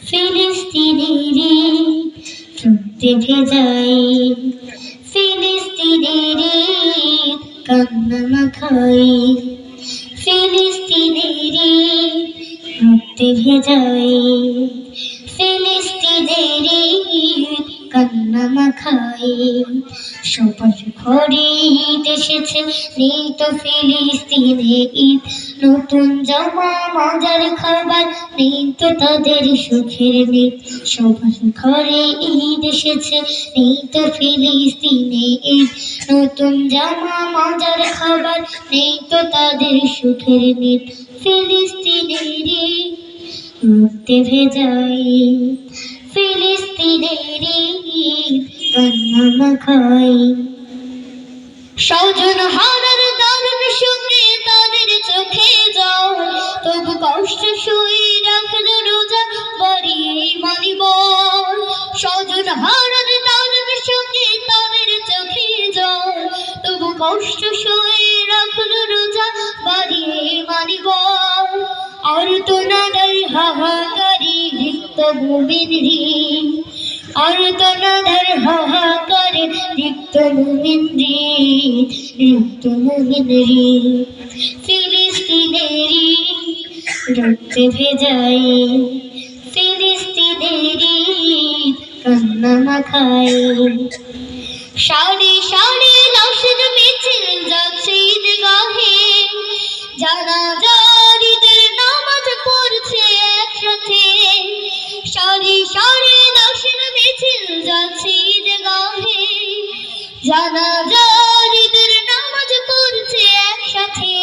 ফিলিস্তিনেরই রক্তে ভেজাই, ফিলিস্তিনেরই কান্না মাখাই, ফিলিস্তিনেরই রক্তে ভেজাই, ফিলিস্তিনেরই কান্না মাখাই। সবার ঘরে ঈদ এসেছে, নেই তো ফিলিস্তিনে ঈদ। নতুন জামা মজার খাবার, নেই তো তাদের সুখের নেই। সবার ঘরে ঈদ এসেছে, নেই তো ফিলিস্তিনে ঈদ। নতুন জামা মজার খাবার, নেই তো তাদের সুখের নেই। ফিলিস্তিনেরই রক্তে ভেজাই, ফিলিস্তিনেরই কান্না মাখাই। স্বজন হারার দারুণ সঙ্গে তাদের চোখে জল, তবু কষ্ট সয়ে রাখল রোজা বাড়িয়ে মানিব। স্বজন হারার দারুণ সঙ্গে তাদের চোখে জল, তবু কষ্ট সয়ে রাখল রোজা বাড়িয়ে মানিব। আর তো নাদার হাহাকারে রিক্ত মুমিন হৃদ, আর তো নাদার হাহাকারে রিক্ত মুমিন হৃদ, রিক্ত মুমিন হৃদ। ফিলিস্তিনেরই রক্তে ভেজাই, ফিলিস্তিনেরই কান্না মাখাই। সারি সারি লাশের মিছিল যাচ্ছে ঈদগাহে, জানাজার ঈদের নামাজ পড়ছে একসাথে। সারি সারি লাশের মিছিল যাচ্ছে ঈদগাহে, জানাজার ঈদের নামাজ পড়ছে একসাথে।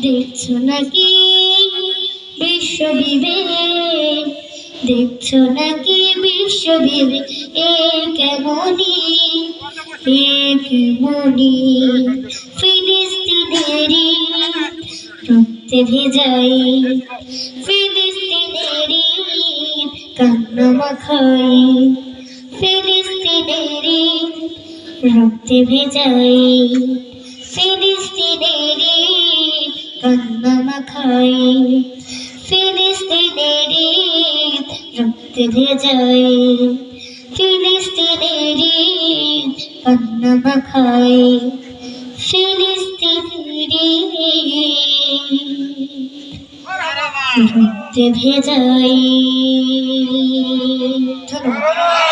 দেখছো নাকি বিশ্ববিবেক, দেখছো নাকি বিশ্ববিবেক এ কেমনি, এ কেমনি। ফিলিস্তিনেরই রক্তে ভেজাই, ফিলিস্তিনেরই কান্না মাখাই, ফিলিস্তিনেরই রক্তে ভেজাই, ফিলিস্তিনেরই কান্না মাখাই, ফিলিস্তিনেরই রক্তে ভেজাই, ফিলিস্তিনেরই কান্না মাখাই, ফিলিস্তিনেরই রক্তে ভেজাই। ধন্যবাদ।